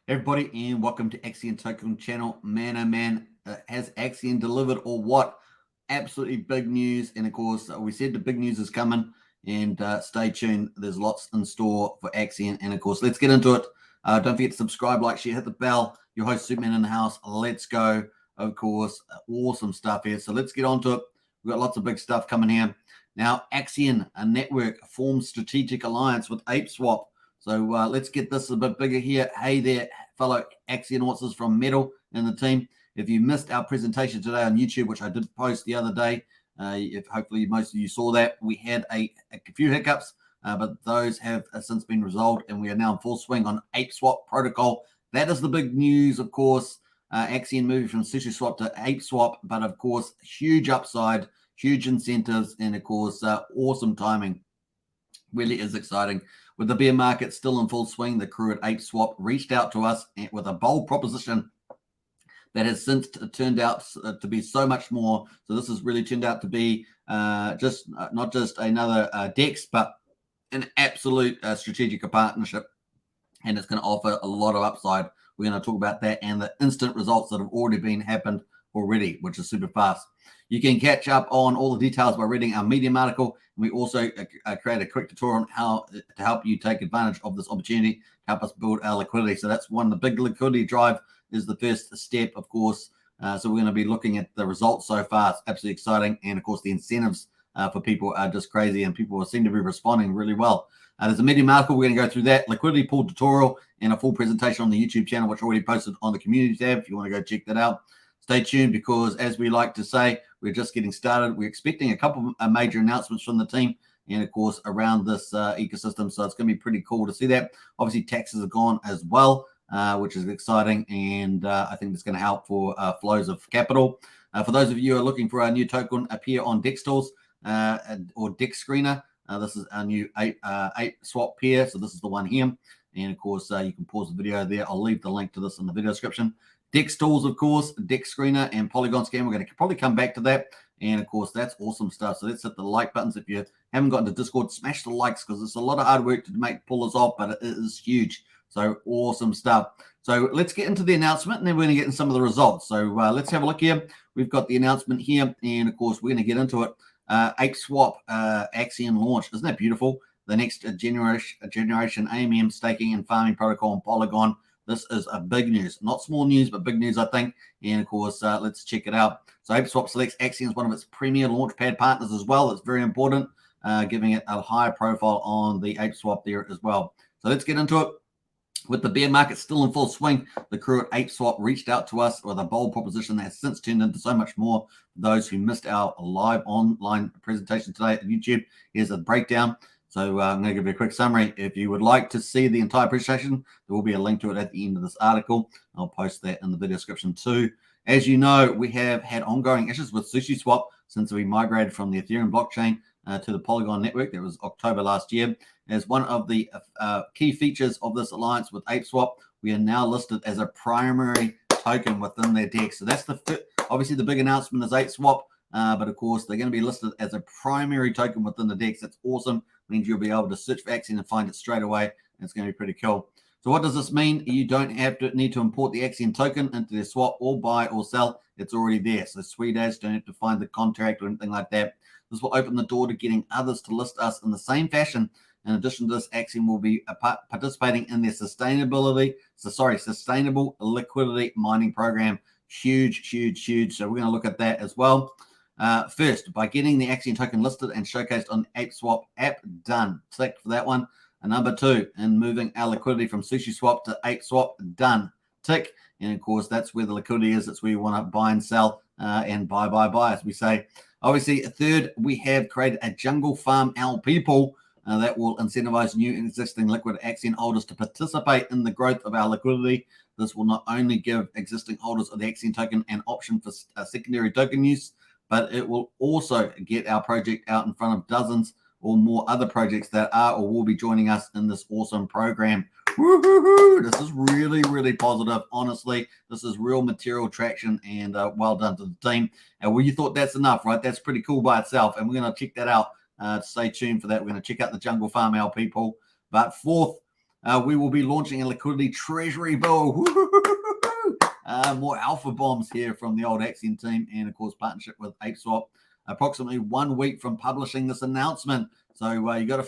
Everybody, and welcome to Axion Token Channel. Man, oh man, has Axion delivered or what? Absolutely big news. And of course, we said the big news is coming, and stay tuned. There's lots in store for Axion. And of course, let's get into it. Don't forget to subscribe, like, share, hit the bell. Your host, Superman in the house. Let's go. Of course, awesome stuff here. So let's get on to it. We've got lots of big stuff coming here. Now, Axion, a network, forms strategic alliance with ApeSwap. So let's get this a bit bigger here. Hey there, fellow Axionauts from Metal and the team. If you missed our presentation today on YouTube, which I did post the other day, if hopefully most of you saw that, we had a few hiccups, but those have since been resolved, and we are now in full swing on ApeSwap protocol. That is the big news, of course. Axion moving from SushiSwap to ApeSwap, but of course, huge upside, huge incentives, and of course, awesome timing. Really is exciting. With the bear market still in full swing, the crew at ApeSwap reached out to us with a bold proposition that has since turned out to be so much more. So this has really turned out to be just not just another DEX, but an absolute strategic partnership. And it's going to offer a lot of upside. We're going to talk about that and the instant results that have already happened already, which is super fast. You can catch up on all the details by reading our Medium article. We also create a quick tutorial on how to help you take advantage of this opportunity to help us build our liquidity. So that's one, the big liquidity drive is the first step, of course. So we're going to be looking at the results so far. It's absolutely exciting. And of course, the incentives for people are just crazy, and people seem to be responding really well. There's a Medium article. We're going to go through that, liquidity pool tutorial, and a full presentation on the YouTube channel, which I already posted on the community tab if you want to go check that out. Stay tuned, because as we like to say, we're just getting started. We're expecting a couple of major announcements from the team and, of course, around this ecosystem. So it's going to be pretty cool to see that. Obviously, taxes are gone as well, which is exciting. And I think it's going to help for flows of capital. For those of you who are looking for our new token appear on DEX tools or DEX Screener, this is our new ApeSwap pair. So this is the one here. And, of course, you can pause the video there. I'll leave the link to this in the video description. DEX tools, of course, DEX Screener and Polygon Scan. We're going to probably come back to that. And, of course, that's awesome stuff. So let's hit the like buttons. If you haven't gotten to Discord, smash the likes, because it's a lot of hard work to pull this off, but it is huge. So awesome stuff. So let's get into the announcement, and then we're going to get into some of the results. So let's have a look here. We've got the announcement here, and, of course, we're going to get into it. ApeSwap Axion launch. Isn't that beautiful? The next generation AMM staking and farming protocol on Polygon. This is a big news, not small news, but big news, I think. And of course, let's check it out. So ApeSwap selects Axion as one of its premier launchpad partners as well. It's very important, giving it a high profile on the ApeSwap there as well. So let's get into it. With the bear market still in full swing, the crew at ApeSwap reached out to us with a bold proposition that has since turned into so much more. For those who missed our live online presentation today at YouTube, here's a breakdown. So I'm going to give you a quick summary. If you would like to see the entire presentation, there will be a link to it at the end of this article. I'll post that in the video description too. As you know, we have had ongoing issues with SushiSwap since we migrated from the Ethereum blockchain to the Polygon network. That was October last year. As one of the key features of this alliance with ApeSwap, we are now listed as a primary token within their DEX. So that's obviously the big announcement is ApeSwap, but of course they're going to be listed as a primary token within the DEX. That's awesome. Means you'll be able to search for Axion and find it straight away. It's going to be pretty cool. So what does this mean? You don't need to import the Axion token into their swap or buy or sell. It's already there. So sweet as, don't have to find the contract or anything like that. This will open the door to getting others to list us in the same fashion. In addition to this, Axion will be participating in their sustainable liquidity mining program. Huge, huge, huge. So we're going to look at that as well. First, by getting the Axion token listed and showcased on ApeSwap app, done. Tick for that one. And number two, and moving our liquidity from SushiSwap to ApeSwap, done. Tick. And of course, that's where the liquidity is. That's where you want to buy and sell and buy, as we say. Obviously, third, we have created a jungle farm LP pool that will incentivize new and existing liquid Axion holders to participate in the growth of our liquidity. This will not only give existing holders of the Axion token an option for secondary token use, but it will also get our project out in front of dozens or more other projects that are or will be joining us in this awesome program. Woo-hoo-hoo! This is really, really positive. Honestly, this is real material traction, and well done to the team. And well, you thought that's enough, right? That's pretty cool by itself, and we're going to check that out. Stay tuned for that. We're going to check out the Jungle Farm LP pool. But fourth, we will be launching a Liquidity Treasury bill. More alpha bombs here from the old Axion team, and of course partnership with ApeSwap. Approximately 1 week from publishing this announcement, so you got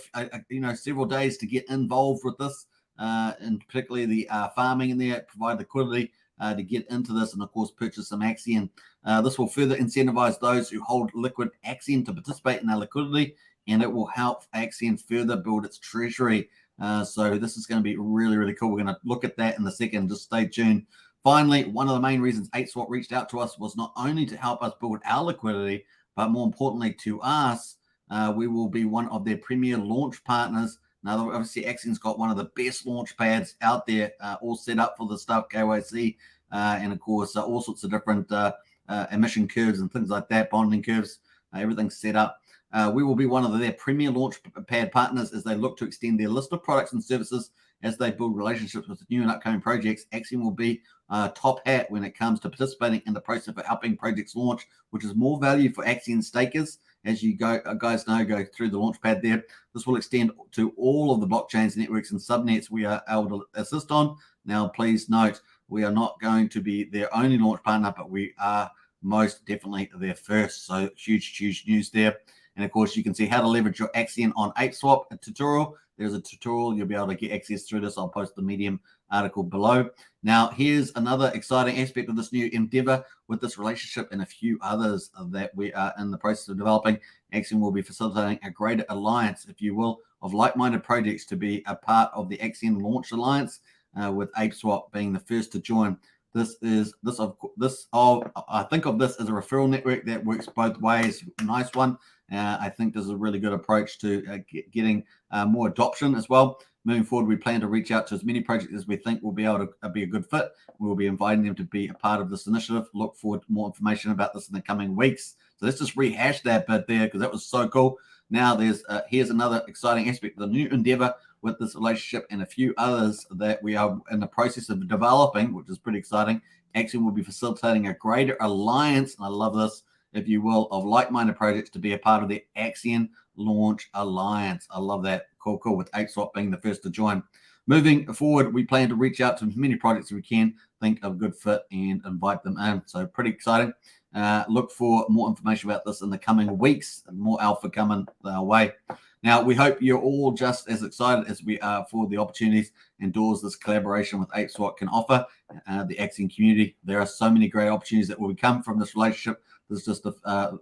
several days to get involved with this, and particularly the farming in there, provide liquidity to get into this, and of course purchase some Axion. This will further incentivize those who hold liquid Axion to participate in our liquidity, and it will help Axion further build its treasury. So this is going to be really, really cool. We're going to look at that in a second. Just stay tuned. Finally, one of the main reasons ApeSwap reached out to us was not only to help us build our liquidity, but more importantly to us, we will be one of their premier launch partners. Now, obviously, Axion's got one of the best launch pads out there, all set up for the stuff, KYC, and of course, all sorts of different emission curves and things like that, bonding curves, everything's set up. We will be one of their premier launch pad partners as they look to extend their list of products and services as they build relationships with new and upcoming projects. Axion will be top hat when it comes to participating in the process of helping projects launch, which is more value for Axion stakers. As you guys know, go through the launch pad there. This will extend to all of the blockchains, networks, and subnets we are able to assist on. Now, please note, we are not going to be their only launch partner, but we are most definitely their first. So huge news there. And of course, you can see how to leverage your Axion on ApeSwap, a tutorial. There's a tutorial. You'll be able to get access through this. I'll post the Medium article below. Now, here's another exciting aspect of this new endeavor with this relationship and a few others that we are in the process of developing. Axion will be facilitating a greater alliance, if you will, of like-minded projects to be a part of the Axion Launch Alliance, with ApeSwap being the first to join. I think of this as a referral network that works both ways. Nice one. I think this is a really good approach to getting more adoption as well. Moving forward, we plan to reach out to as many projects as we think will be able to be a good fit. We'll be inviting them to be a part of this initiative. Look forward to more information about this in the coming weeks. So let's just rehash that bit there because that was so cool. Now here's another exciting aspect of the new endeavor with this relationship and a few others that we are in the process of developing, which is pretty exciting. Axion will be facilitating a greater alliance, and I love this, if you will, of like-minded projects to be a part of the Axion Launch Alliance. I love that. Cool, with ApeSwap being the first to join. Moving forward, we plan to reach out to as many projects as we can, think of good fit, and invite them in. So pretty exciting. Look for more information about this in the coming weeks, and more alpha coming our way. Now, we hope you're all just as excited as we are for the opportunities and doors this collaboration with ApeSwap can offer the Axion community. There are so many great opportunities that will come from this relationship. This is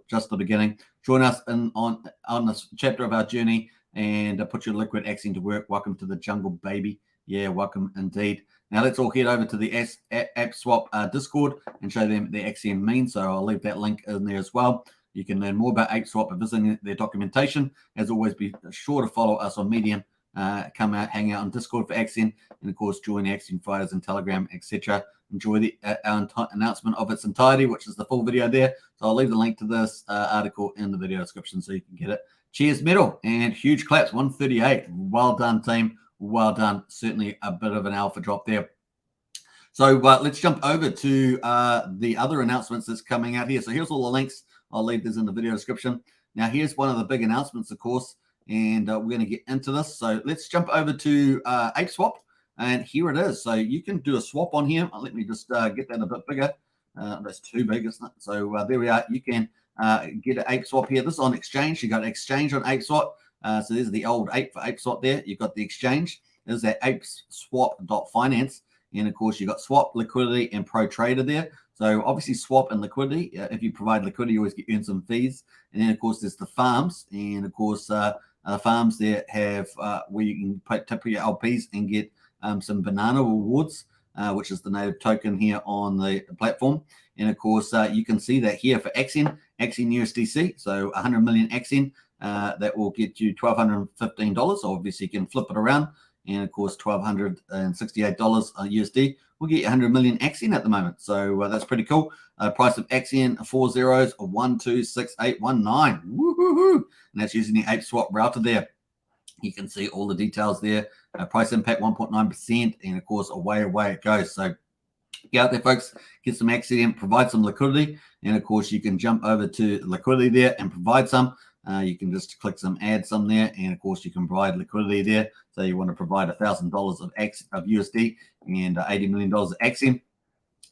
just the beginning. Join us on this chapter of our journey and put your liquid Axion to work. Welcome to the jungle, baby. Yeah, welcome indeed. Now, let's all head over to the ApeSwap Discord and show them the Axion meme. So I'll leave that link in there as well. You can learn more about ApeSwap by visiting their documentation. As always, be sure to follow us on Medium. Come out, hang out on Discord for Axion, and of course, join the Axion Fighters and Telegram, etc. Enjoy the announcement of its entirety, which is the full video there. So I'll leave the link to this article in the video description so you can get it. Cheers, medal, and huge claps, 138. Well done, team. Well done. Certainly a bit of an alpha drop there. So let's jump over to the other announcements that's coming out here. So here's all the links. I'll leave this in the video description. Now, here's one of the big announcements, of course, and we're going to get into this. So let's jump over to ApeSwap, and here it is. So you can do a swap on here. Let me just get that a bit bigger. That's too big, isn't it? So there we are. You can get an ApeSwap here. This is on exchange. You got exchange on ApeSwap. So there's the old ape for ApeSwap there. You've got the exchange. There's that apeswap.finance. And of course, you've got swap, liquidity, and pro trader there. So obviously swap and liquidity. If you provide liquidity, you always earn some fees. And then of course there's the farms, and of course farms there have where you can put your LPs and get some banana rewards, which is the native token here on the platform. And of course you can see that here for Axion USDC. So 100 million Axion that will get you $1,215. So obviously you can flip it around. And of course, $1,268 USD will get you 100 million Axion at the moment. So that's pretty cool. Price of Axion, 4 zeros, 126819. Woohoo! And that's using the ApeSwap router there. You can see all the details there. Price impact 1.9%, and of course, away it goes. So get out there, folks. Get some Axion, provide some liquidity, and of course, you can jump over to liquidity there and provide some. you can just click add some there, and of course you can provide liquidity there. So you want to provide $1,000 of USD and $80 million of Axion.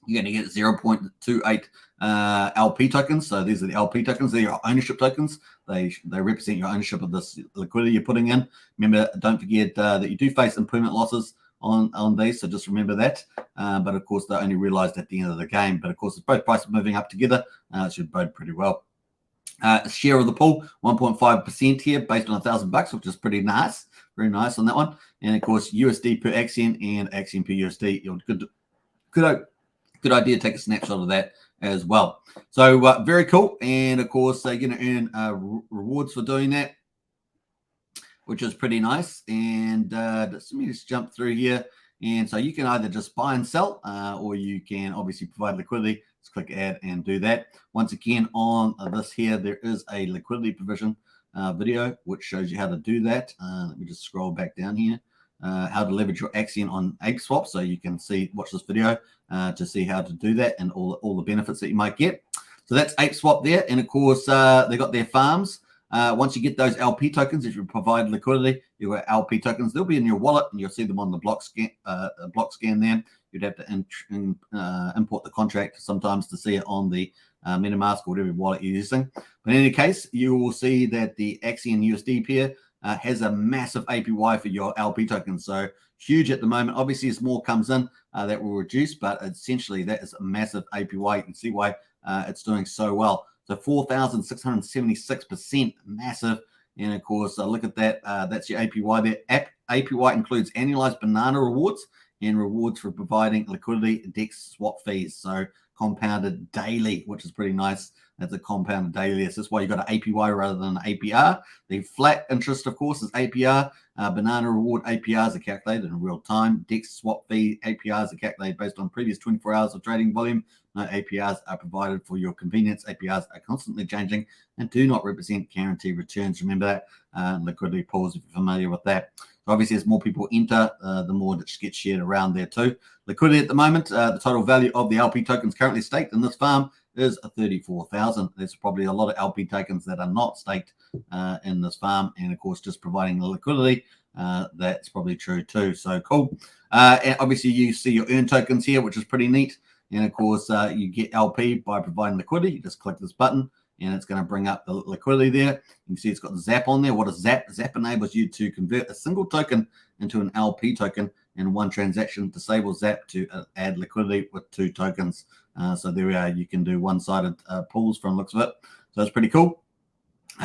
You're going to get 0.28 LP tokens. So these are the LP tokens. They're your ownership tokens. They represent your ownership of this liquidity you're putting in. Remember, don't forget that you do face improvement losses on these, so just remember that. But of course, they're only realized at the end of the game. But of course, if both prices moving up together, it should bode pretty well. Share of the pool, 1.5% here, based on $1,000, which is pretty nice. Very nice on that one. And of course, USD per Axion and Axion per USD. You're good idea to take a snapshot of that as well. So very cool. And of course, you're going to earn rewards for doing that, which is pretty nice. And let me just jump through here. And so you can either just buy and sell, or you can obviously provide liquidity. Just click add and do that. Once again, on this here, there is a liquidity provision video, which shows you how to do that. Let me just scroll back down here. How to leverage your Axion on ApeSwap. So you can watch this video to see how to do that and all the benefits that you might get. So that's ApeSwap there. And of course, they got their farms. Once you get those LP tokens, if you provide liquidity, you've got LP tokens. They'll be in your wallet, and you'll see them on the block scan there. You'd have to import the contract sometimes to see it on the MetaMask or whatever wallet you're using. But in any case, you will see that the Axion USD pair has a massive APY for your LP tokens. So huge at the moment. Obviously, as more comes in, that will reduce, but essentially that is a massive APY. You can see why it's doing so well. So 4,676%, massive. And of course, look at that. That's your APY there. APY includes annualized banana rewards and rewards for providing liquidity DEX swap fees. So compounded daily, which is pretty nice. That's a compounded daily. This is why you got an APY rather than an APR. The flat interest, of course, is APR. Banana reward APRs are calculated in real time. DEX swap fee APRs are calculated based on previous 24 hours of trading volume. No APRs are provided for your convenience. APRs are constantly changing and do not represent guaranteed returns. Remember that. Liquidity pools, if you're familiar with that. So obviously, as more people enter, the more that gets shared around there too. Liquidity at the moment, the total value of the LP tokens currently staked in this farm is 34,000. There's probably a lot of LP tokens that are not staked in this farm, and of course, just providing the liquidity, that's probably true too. So cool. And obviously, you see your earn tokens here, which is pretty neat. And of course, you get LP by providing liquidity. You just click this button, and it's going to bring up the liquidity there. You can see it's got Zap on there. What is Zap? Zap enables you to convert a single token into an LP token in one transaction. Disable Zap to add liquidity with 2 tokens. So there we are. You can do one-sided pools from the looks of it. So it's pretty cool.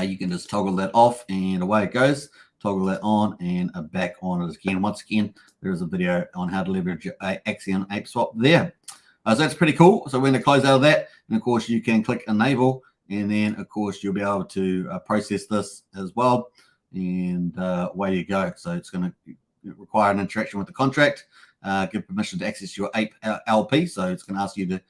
You can just toggle that off, and away it goes. Toggle that on, and back on it again. Once again, there is a video on how to leverage Axion ApeSwap there. So that's pretty cool. So we're going to close out of that. And of course, you can click enable, and then of course, you'll be able to process this as well. And away you go. So it's going to require an interaction with the contract. Give permission to access your Ape LP. So it's going to ask you to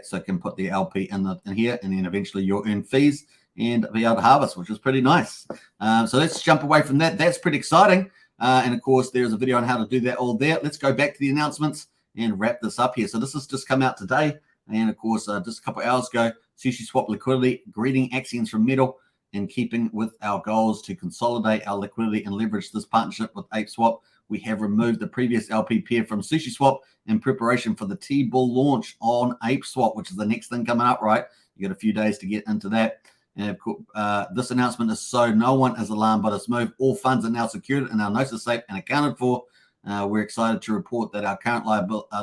so it can put the LP in here, and then eventually you'll earn fees and be able to harvest, which is pretty nice. So let's jump away from that. That's pretty exciting. And of course, there's a video on how to do that all there. Let's go back to the announcements and wrap this up here. So this has just come out today. And of course, just a couple of hours ago, SushiSwap liquidity, greeting Axions from Metal, in keeping with our goals to consolidate our liquidity and leverage this partnership with ApeSwap. We have removed the previous LP pair from SushiSwap in preparation for the T-Bull launch on ApeSwap, which is the next thing coming up, right? You got a few days to get into that. And of course, this announcement is so no one is alarmed by this move. All funds are now secured and our notes are safe and accounted for. We're excited to report that our current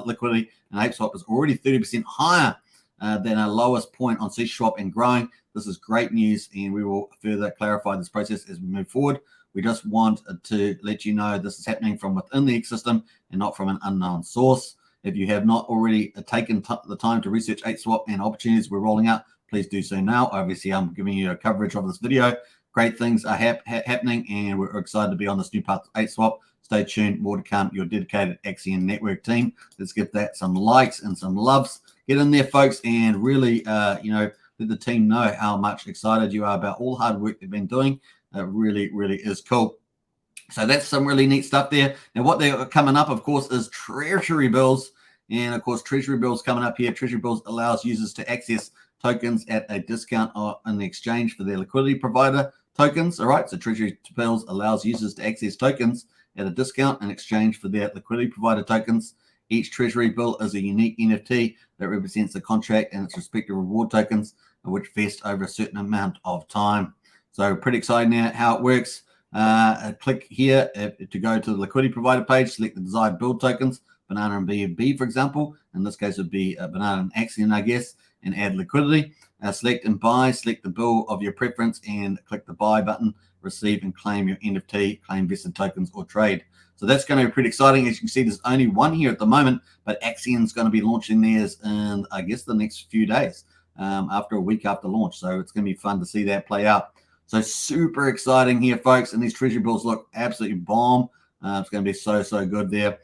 liquidity in ApeSwap is already 30% higher than our lowest point on SushiSwap and growing. This is great news, and we will further clarify this process as we move forward. We just want to let you know this is happening from within the ecosystem and not from an unknown source. If you have not already taken the time to research ApeSwap and opportunities we're rolling out, please do so now. Obviously, I'm giving you a coverage of this video. Great things are happening, and we're excited to be on this new part of ApeSwap. Stay tuned. More to come. Your dedicated Axion Network team. Let's give that some likes and some loves. Get in there, folks, and really, let the team know how much excited you are about all the hard work they've been doing. It really, really is cool. So that's some really neat stuff there. Now, what they're coming up, of course, is treasury bills. And, of course, treasury bills coming up here. Treasury bills allows users to access tokens at a discount in the exchange for their liquidity provider tokens. All right, so Treasury bills allows users to access tokens at a discount in exchange for their liquidity provider tokens. Each Treasury bill is a unique NFT that represents the contract and its respective reward tokens, which vest over a certain amount of time. So pretty exciting now how it works. Click here to go to the liquidity provider page, select the desired build tokens, Banana and BNB, for example. In this case, it would be Banana and Axion, I guess, and add liquidity. Select and buy, select the bill of your preference, and click the buy button, receive and claim your NFT, claim vested tokens, or trade. So that's going to be pretty exciting. As you can see, there's only one here at the moment, but Axion's going to be launching theirs in, I guess, the next few days, after a week after launch. So it's going to be fun to see that play out. So super exciting here, folks. And these treasury bills look absolutely bomb. It's going to be so good there.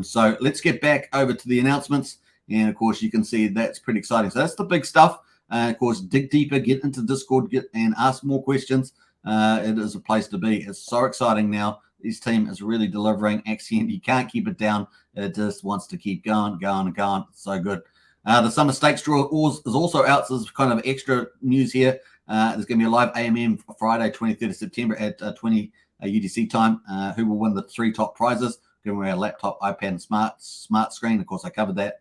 So let's get back over to the announcements. And, of course, you can see that's pretty exciting. So that's the big stuff. Of course, dig deeper, get into Discord, and ask more questions. It is a place to be. It's so exciting now. This team is really delivering. Axion, you can't keep it down. It just wants to keep going. It's so good. The Summer Stakes draw is also out. So there's kind of extra news here. There's going to be a live AMM Friday, 23rd of September at 20 UTC time. Who will win the 3 top prizes? Giving away a laptop, iPad, and smart screen. Of course, I covered that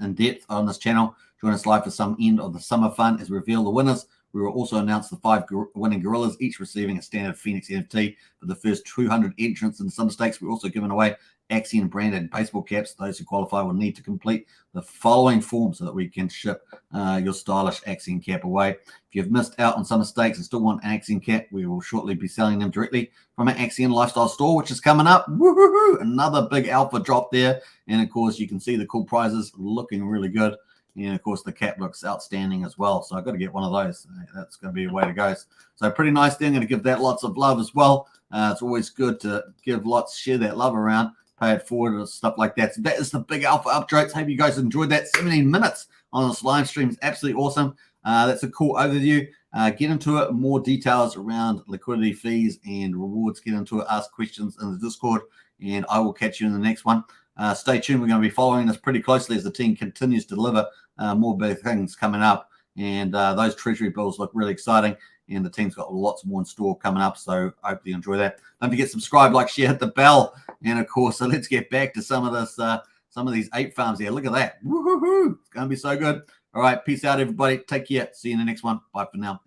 in depth on this channel. Join us live for some end of the summer fun as we reveal the winners. We will also announce the 5 winning gorillas, each receiving a standard Phoenix NFT for the first 200 entrants in the Summer Stakes. We're also giving away Axion branded baseball caps. Those who qualify will need to complete the following form so that we can ship your stylish Axion cap away. If you've missed out on Summer Stakes and still want an Axion cap, we will shortly be selling them directly from our Axion Lifestyle store, which is coming up. Woo-hoo-hoo! Another big alpha drop there. And, of course, you can see the cool prizes looking really good. And, of course, the cap looks outstanding as well. So I've got to get one of those. That's going to be a way to go. So pretty nice thing. I'm going to give that lots of love as well. It's always good to share that love around, pay it forward and stuff like that. So that is the big alpha updates. Hope you guys enjoyed that. 17 minutes on this live stream is absolutely awesome. That's a cool overview. Get into it. More details around liquidity fees and rewards. Get into it. Ask questions in the Discord. And I will catch you in the next one. Stay tuned. We're going to be following this pretty closely as the team continues to deliver more big things coming up. And those treasury bills look really exciting. And the team's got lots more in store coming up. So I hope you enjoy that. Don't forget, subscribe, like, share, hit the bell. And, of course, so let's get back to some of these ape farms here. Look at that. Woo-hoo-hoo. It's going to be so good. All right. Peace out, everybody. Take care. See you in the next one. Bye for now.